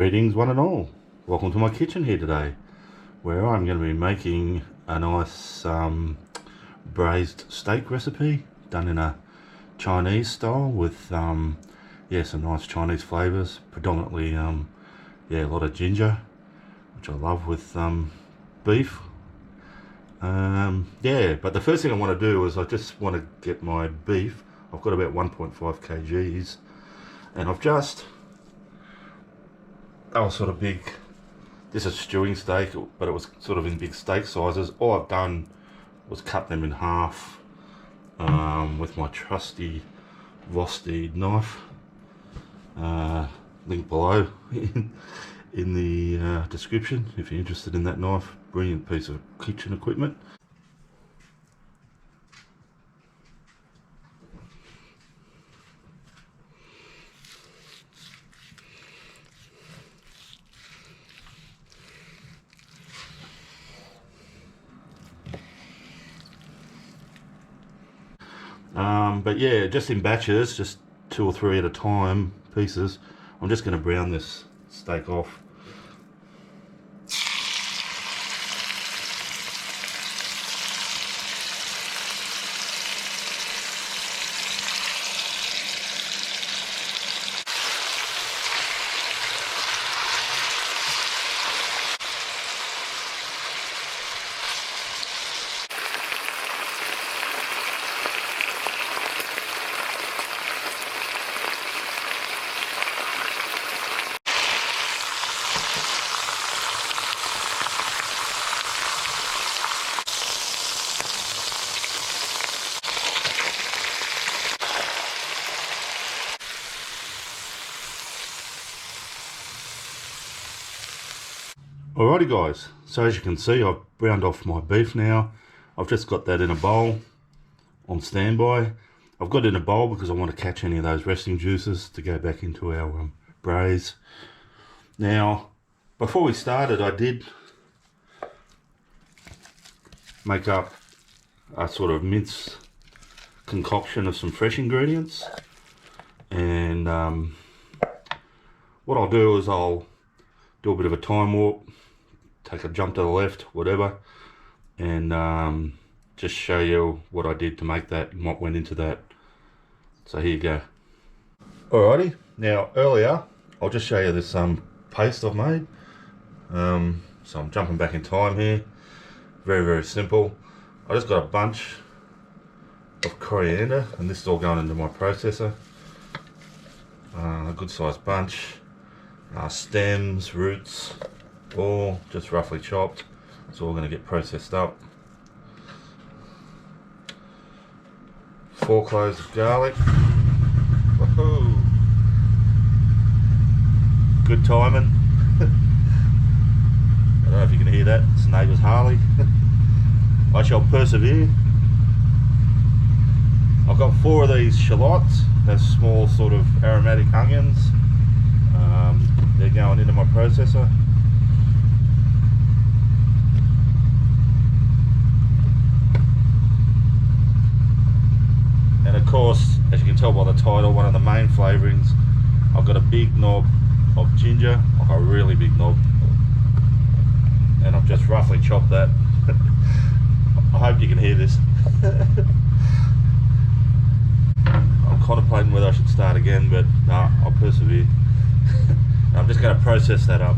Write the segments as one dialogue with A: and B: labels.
A: Greetings one and all. Welcome to my kitchen here today, where I'm going to be making a nice braised steak recipe done in a Chinese style with some nice Chinese flavors, predominantly a lot of ginger, which I love with beef. But the first thing I want to do is I just want to get my beef. I've got about 1.5 kgs, and they were sort of big. This is stewing steak, but it was sort of in big steak sizes. All I've done was cut them in half with my trusty Vosti knife. Link below in the description if you're interested in that knife. Brilliant piece of kitchen equipment. But yeah, just in batches, just 2 or 3 at a time, pieces. I'm just going to brown this steak off. Alrighty guys, so as you can see, I've browned off my beef now. I've just got that in a bowl on standby. I've got it in a bowl because I want to catch any of those resting juices to go back into our braise. Now, before we started, I did make up a sort of mince concoction of some fresh ingredients. And what I'll do is I'll do a bit of a time warp, take a jump to the left, whatever, and just show you what I did to make that and what went into that. So here you go. Alrighty, now earlier I'll just show you this paste I've made. So I'm jumping back in time here. Very simple. I just got a bunch of coriander, and this is all going into my processor. A good sized bunch. Stems, roots, all just roughly chopped. It's all going to get processed up. 4 cloves of garlic. Woohoo! Good timing. I don't know if you can hear that. It's neighbour's Harley. I shall persevere. I've got 4 of these shallots. They're small sort of aromatic onions. They're going into my processor. And of course, as you can tell by the title, one of the main flavourings, I've got a big knob of ginger, like a really big knob, and I've just roughly chopped that. I hope you can hear this. I'm contemplating whether I should start again, but no, I'll persevere. I'm just going to process that up.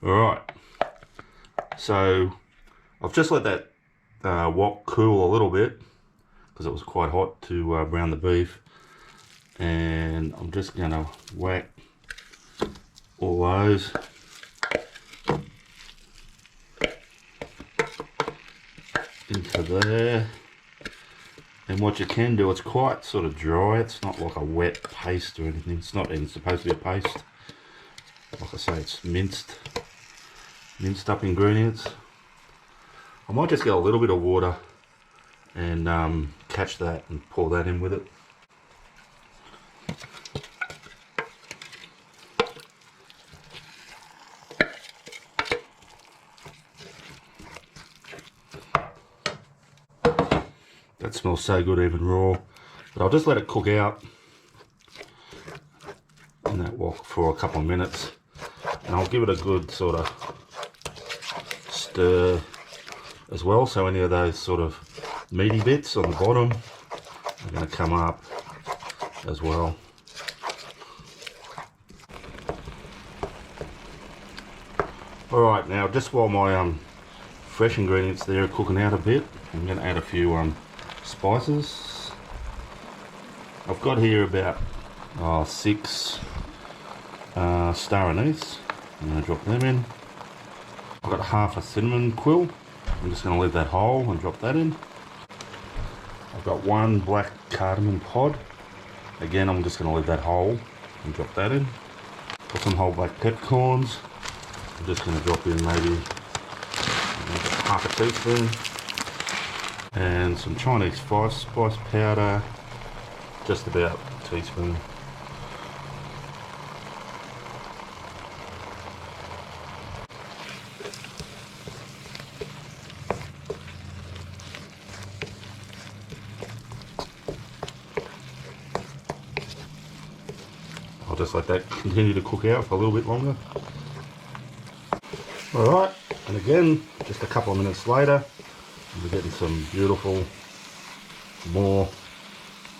A: Alright, so I've just let that wok cool a little bit because it was quite hot to brown the beef, and I'm just going to whack all those into there. And what you can do, it's quite sort of dry, it's not like a wet paste or anything, it's not even supposed to be a paste. Like I say, it's minced. minced up ingredients. I might just get a little bit of water and catch that and pour that in with it. That smells so good even raw, but I'll just let it cook out in that wok for a couple of minutes, and I'll give it a good sort of stir as well, so any of those sort of meaty bits on the bottom are going to come up as well. Alright, now just while my fresh ingredients there are cooking out a bit, I'm going to add a few spices. I've got here about 6 star anise. I'm going to drop them in. I've got half a cinnamon quill. I'm just going to leave that whole and drop that in. I've got 1 black cardamom pod. Again, I'm just going to leave that whole and drop that in. Got some whole black peppercorns. I'm just going to drop in maybe half a teaspoon. And some Chinese spice powder, just about a teaspoon. I'll just let that continue to cook out for a little bit longer. Alright, and again, just a couple of minutes later, we're getting some beautiful, more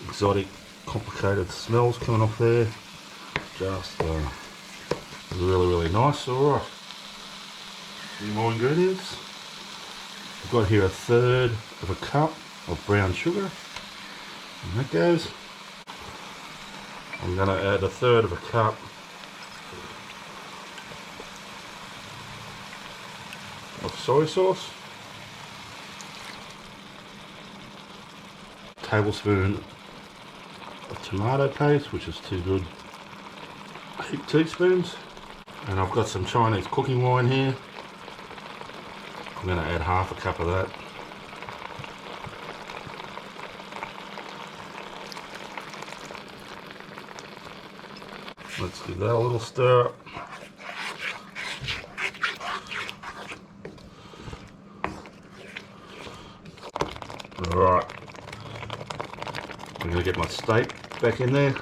A: exotic, complicated smells coming off there. Just really nice. Alright, a few more ingredients. I've got here 1/3 of a cup of brown sugar, and that goes. I'm going to add 1/3 of a cup of soy sauce, a tablespoon of tomato paste, which is 2 good heaped teaspoons, and I've got some Chinese cooking wine here. I'm going to add half a cup of that. Let's give that a little stir up. Alright, I'm going to get my steak back in there,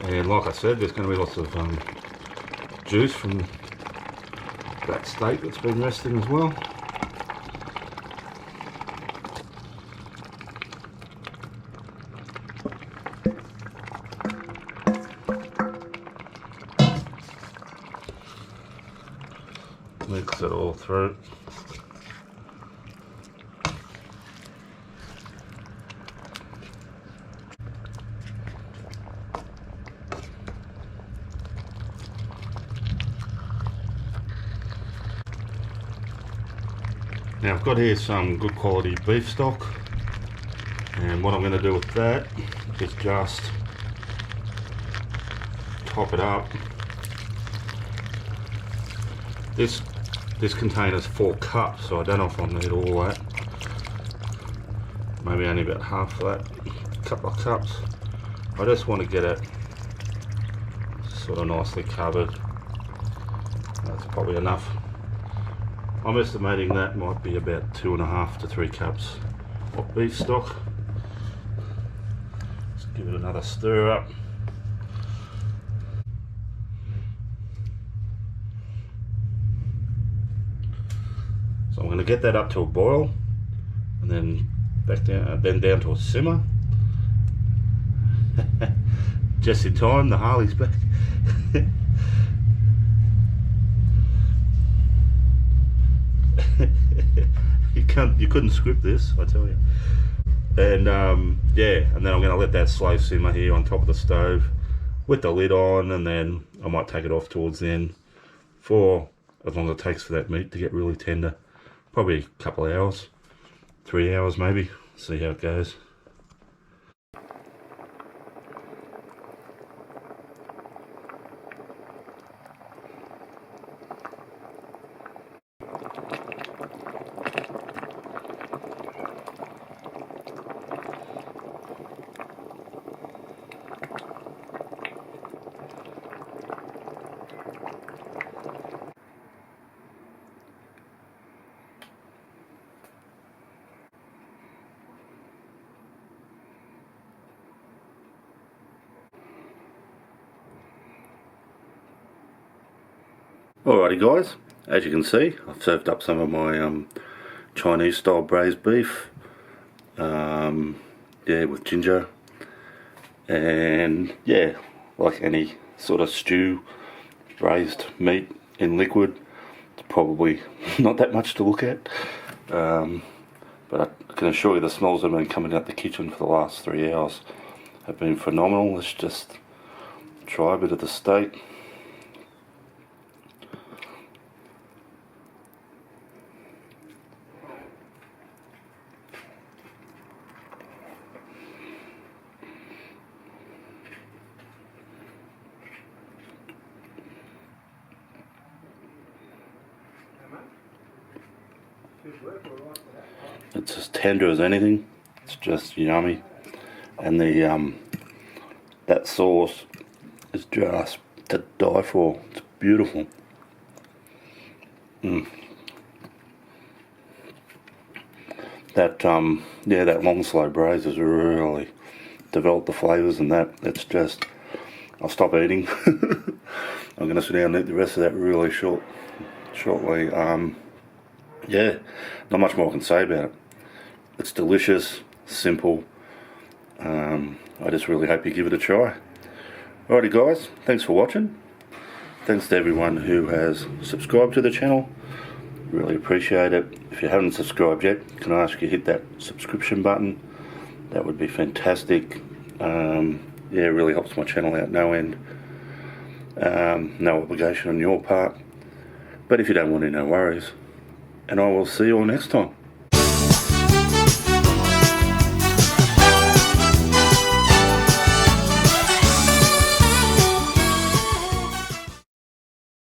A: and like I said, there's going to be lots of juice from that steak that's been resting as well. Mix it all through. Now I've got here some good quality beef stock, and what I'm going to do with that is just top it up. This container's 4 cups, so I don't know if I'll need all that. Maybe only about half that, couple of cups. I just want to get it sort of nicely covered. That's probably enough. I'm estimating that might be about 2.5 to 3 cups of beef stock. Let's give it another stir up. So I'm going to get that up to a boil, and then back down, then down to a simmer. Just in time, the Harley's back. You couldn't script this, I tell you. And yeah, and then I'm going to let that slow simmer here on top of the stove with the lid on, and then I might take it off towards the end for as long as it takes for that meat to get really tender. Probably a couple of hours, 3 hours maybe. See how it goes. Alrighty guys, as you can see, I've served up some of my Chinese style braised beef, yeah, with ginger, and yeah, like any sort of stew, braised meat in liquid, it's probably not that much to look at, but I can assure you the smells that have been coming out the kitchen for the last 3 hours have been phenomenal. Let's just try a bit of the steak. It's as tender as anything. It's just yummy, and the that sauce is just to die for. It's beautiful. That yeah, that long slow braise has really developed the flavours, and that it's just. I'll stop eating. I'm going to sit down and eat the rest of that really shortly. Yeah, not much more I can say about it. It's delicious, simple. I just really hope you give it a try. Alrighty guys, thanks for watching. Thanks to everyone who has subscribed to the channel. Really appreciate it. If you haven't subscribed yet, can I ask you to hit that subscription button? That would be fantastic. Yeah, it really helps my channel out no end. No obligation on your part. But if you don't want to, no worries. And I will see you all next time.